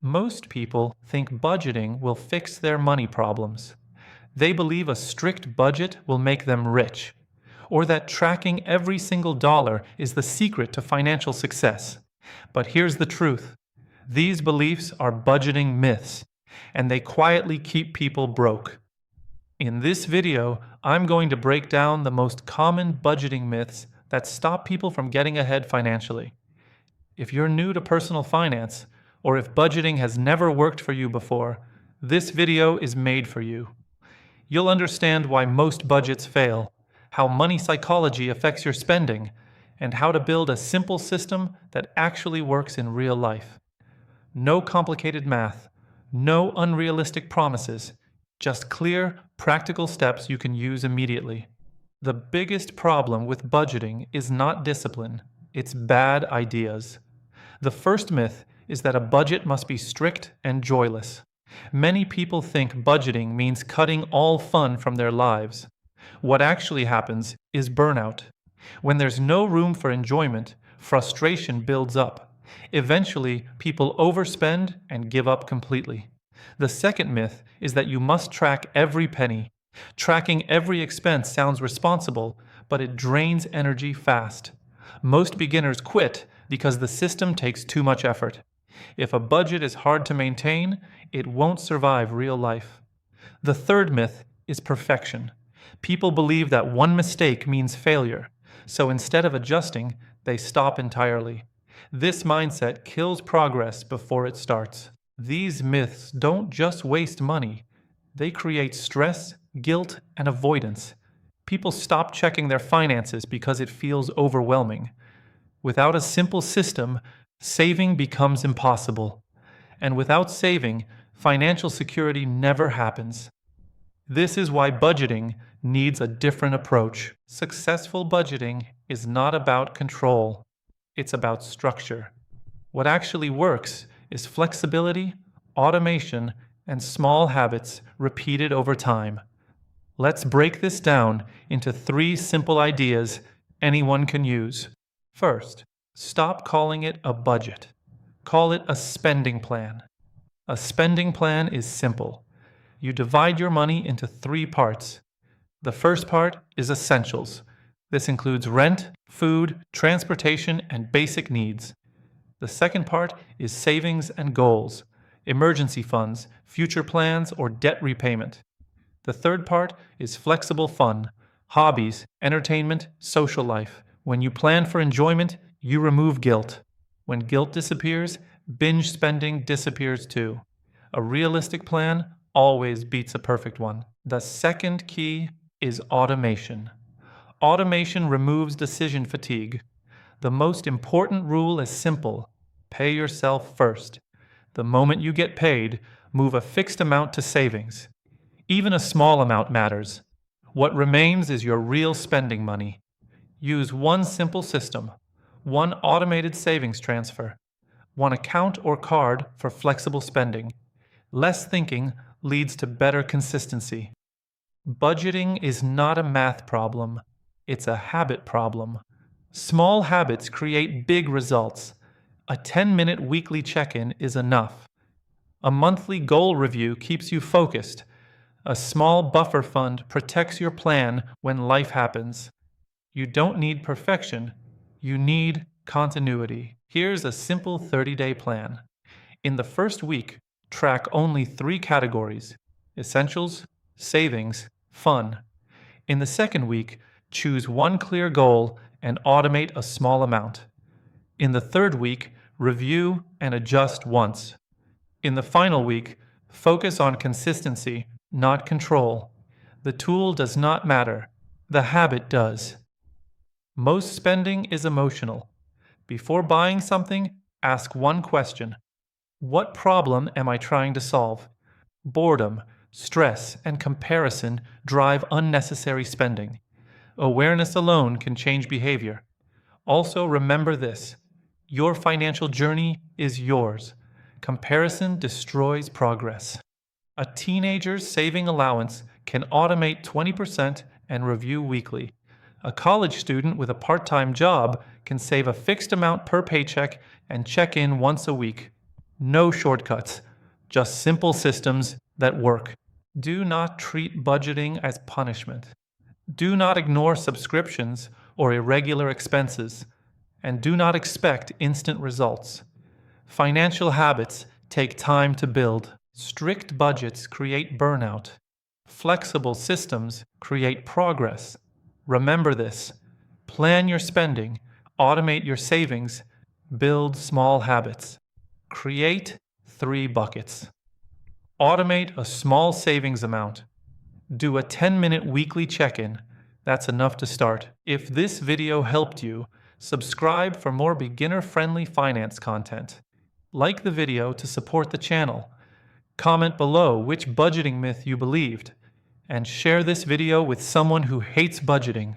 Most people think budgeting will fix their money problems. They believe a strict budget will make them rich, or that tracking every single dollar is the secret to financial success. But here's the truth. These beliefs are budgeting myths, and they quietly keep people broke. In this video, I'm going to break down the most common budgeting myths that stop people from getting ahead financially. If you're new to personal finance, or if budgeting has never worked for you before, this video is made for you. You'll understand why most budgets fail, how money psychology affects your spending, and how to build a simple system that actually works in real life. No complicated math, no unrealistic promises, just clear, practical steps you can use immediately. The biggest problem with budgeting is not discipline, it's bad ideas. The first myth is that a budget must be strict and joyless. Many people think budgeting means cutting all fun from their lives. What actually happens is burnout. When there's no room for enjoyment, frustration builds up. Eventually, people overspend and give up completely. The second myth is that you must track every penny. Tracking every expense sounds responsible, but it drains energy fast. Most beginners quit because the system takes too much effort. If a budget is hard to maintain, it won't survive real life. The third myth is perfection. People believe that one mistake means failure, so instead of adjusting, they stop entirely. This mindset kills progress before it starts. These myths don't just waste money, they create stress, guilt, and avoidance. People stop checking their finances because it feels overwhelming. Without a simple system, saving becomes impossible. And without saving, financial security never happens. This is why budgeting needs a different approach. Successful budgeting is not about control, it's about structure. What actually works is flexibility, automation, and small habits repeated over time. Let's break this down into 3 simple ideas anyone can use. First, stop calling it a budget. Call it a spending plan. A spending plan is simple. You divide your money into 3 parts. The first part is essentials. This includes rent, food, transportation, and basic needs. The second part is savings and goals, emergency funds, future plans, or debt repayment. The third part is flexible fun, hobbies, entertainment, social life. When you plan for enjoyment, you remove guilt. When guilt disappears, binge spending disappears too. A realistic plan always beats a perfect one. The second key is automation. Automation removes decision fatigue. The most important rule is simple. Pay yourself first. The moment you get paid, move a fixed amount to savings. Even a small amount matters. What remains is your real spending money. Use one simple system, one automated savings transfer, one account or card for flexible spending. Less thinking leads to better consistency. Budgeting is not a math problem, it's a habit problem. Small habits create big results. A 10-minute weekly check-in is enough. A monthly goal review keeps you focused. A small buffer fund protects your plan when life happens. You don't need perfection, you need continuity. Here's a simple 30-day plan. In the first week, track only 3 categories: essentials, savings, fun. In the second week, choose one clear goal and automate a small amount. In the third week, review and adjust once. In the final week, focus on consistency, not control. The tool does not matter, the habit does. Most spending is emotional. Before buying something, ask one question. What problem am I trying to solve? Boredom, stress, and comparison drive unnecessary spending. Awareness alone can change behavior. Also, remember this: your financial journey is yours. Comparison destroys progress. A teenager's saving allowance can automate 20% and review weekly. A college student with a part-time job can save a fixed amount per paycheck and check in once a week. No shortcuts, just simple systems that work. Do not treat budgeting as punishment. Do not ignore subscriptions or irregular expenses, and do not expect instant results. Financial habits take time to build. Strict budgets create burnout. Flexible systems create progress. Remember this. Plan your spending, automate your savings, build small habits. Create 3 buckets. Automate a small savings amount. Do a 10-minute weekly check-in. That's enough to start. If this video helped you, subscribe for more beginner-friendly finance content. Like the video to support the channel. Comment below which budgeting myth you believed. And share this video with someone who hates budgeting.